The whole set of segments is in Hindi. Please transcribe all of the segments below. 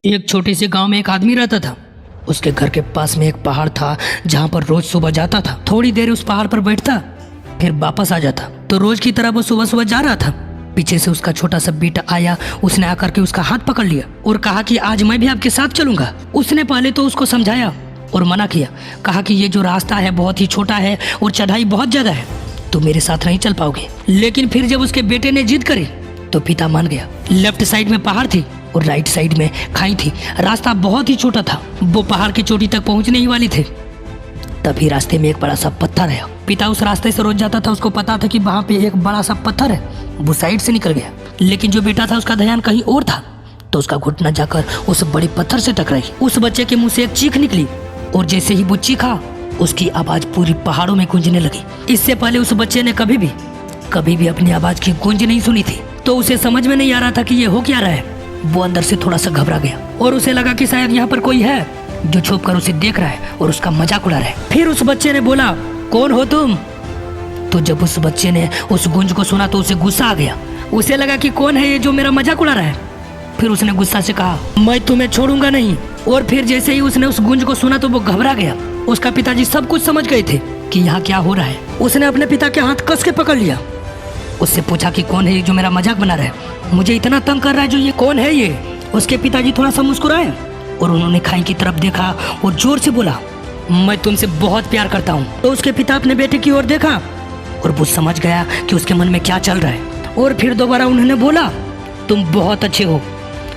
एक छोटे से गांव में एक आदमी रहता था। उसके घर के पास में एक पहाड़ था जहां पर रोज सुबह जाता था, थोड़ी देर उस पहाड़ पर बैठता फिर वापस आ जाता। तो रोज की तरह वो सुबह सुबह जा रहा था, पीछे से उसका छोटा सा बेटा आया। उसने आकर के उसका हाथ पकड़ लिया और कहा कि आज मैं भी आपके साथ चलूंगा। उसने पहले तो उसको समझाया और मना किया, कहा कि ये जो रास्ता है बहुत ही छोटा है और चढ़ाई बहुत ज्यादा है, तो मेरे साथ नहीं चल पाओगे। लेकिन फिर जब उसके बेटे ने जिद करी तो पिता मान गया। लेफ्ट साइड में पहाड़ थी और राइट साइड में खाई थी। रास्ता बहुत ही छोटा था, वो पहाड़ की चोटी तक पहुंचने ही वाली थे। तभी रास्ते में एक बड़ा सा पत्थर है। पिता उस रास्ते से रोज जाता था, उसको पता था कि वहां पे एक बड़ा सा पत्थर है, वो साइड से निकल गया। लेकिन जो बेटा था उसका ध्यान कहीं और था, तो उसका घुटना जाकर उस बड़े पत्थर से टकराई। उस बच्चे के मुंह से एक चीख निकली और जैसे ही वो चीखा उसकी आवाज पूरी पहाड़ों में गूंजने लगी। इससे पहले उस बच्चे ने कभी भी अपनी आवाज की गूंज नहीं सुनी थी, तो उसे समझ में नहीं आ रहा था कि ये हो क्या रहा है। वो अंदर से थोड़ा सा घबरा गया और उसे लगा कि शायद यहाँ पर कोई है जो छुप कर उसे देख रहा है और उसका मजाक उड़ा रहा है। फिर उस बच्चे ने बोला, कौन हो तुम? तो जब उस बच्चे ने उस गूंज को सुना तो उसे गुस्सा आ गया। उसे लगा कि कौन है ये जो मेरा मजाक उड़ा रहा है। फिर उसने गुस्सा से कहा, मैं तुम्हें छोड़ूंगा नहीं। और फिर जैसे ही उसने उस गूंज को सुना तो वो घबरा गया। उसका पिताजी सब कुछ समझ गए थे कि यहाँ क्या हो रहा है। उसने अपने पिता के हाथ कस के पकड़ लिया। उससे पूछा कि कौन है ये जो मेरा मजाक बना रहा है, मुझे इतना तंग कर रहा है, जो ये कौन है ये? उसके पिताजी थोड़ा सा मुस्कुराए और उन्होंने खाई की तरफ देखा और जोर से बोला, मैं तुमसे बहुत प्यार करता हूँ। तो उसके पिता अपने बेटे की ओर देखा और वो समझ गया कि उसके मन में क्या चल रहा है। और फिर दोबारा उन्होंने बोला, तुम बहुत अच्छे हो।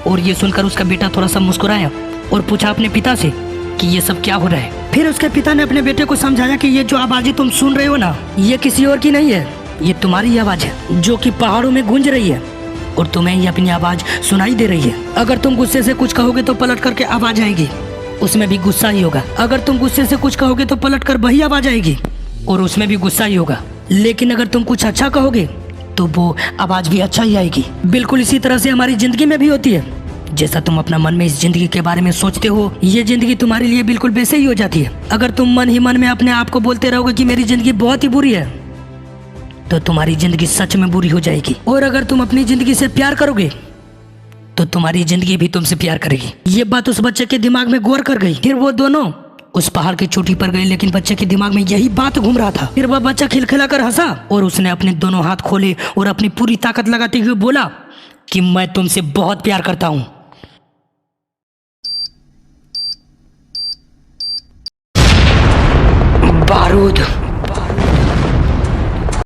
और ये सुनकर उसका बेटा थोड़ा सा मुस्कुराया और पूछा अपने पिता से कि ये सब क्या हो रहा है। फिर उसके पिता ने अपने बेटे को समझाया कि ये जो आवाज़ें तुम सुन रहे हो ना, ये किसी और की नहीं है, ये तुम्हारी ही आवाज़ है जो कि पहाड़ों में गूंज रही है और तुम्हें ही अपनी आवाज़ सुनाई दे रही है। अगर तुम गुस्से से कुछ कहोगे तो पलट करके आवाज़ आएगी, उसमें भी गुस्सा ही होगा। अगर तुम गुस्से से कुछ कहोगे तो पलट कर वही आवाज़ आएगी और उसमें भी गुस्सा ही होगा। लेकिन अगर तुम कुछ अच्छा कहोगे तो वो आवाज़ भी अच्छा ही आएगी। बिल्कुल इसी तरह से हमारी ज़िंदगी में भी होती है। जैसा तुम अपना मन में इस जिंदगी के बारे में सोचते हो, ये जिंदगी तुम्हारे लिए बिल्कुल वैसे ही हो जाती है। अगर तुम मन ही मन में अपने आप को बोलते रहोगे कि मेरी जिंदगी बहुत ही बुरी है, तो तुम्हारी जिंदगी सच में बुरी हो जाएगी। और अगर तुम अपनी जिंदगी से प्यार करोगे तो तुम्हारी जिंदगी भी तुमसे प्यार करेगी। ये बात उस बच्चे के दिमाग में गौर कर गई। फिर वो दोनों उस पहाड़ की चोटी पर गए, लेकिन बच्चे के दिमाग में यही बात घूम रहा था। फिर वह बच्चा खिलखिला कर हंसा और उसने अपने दोनों हाथ खोले और अपनी पूरी ताकत लगाते हुए बोला कि मैं तुमसे बहुत प्यार करता हूँ। बारूद।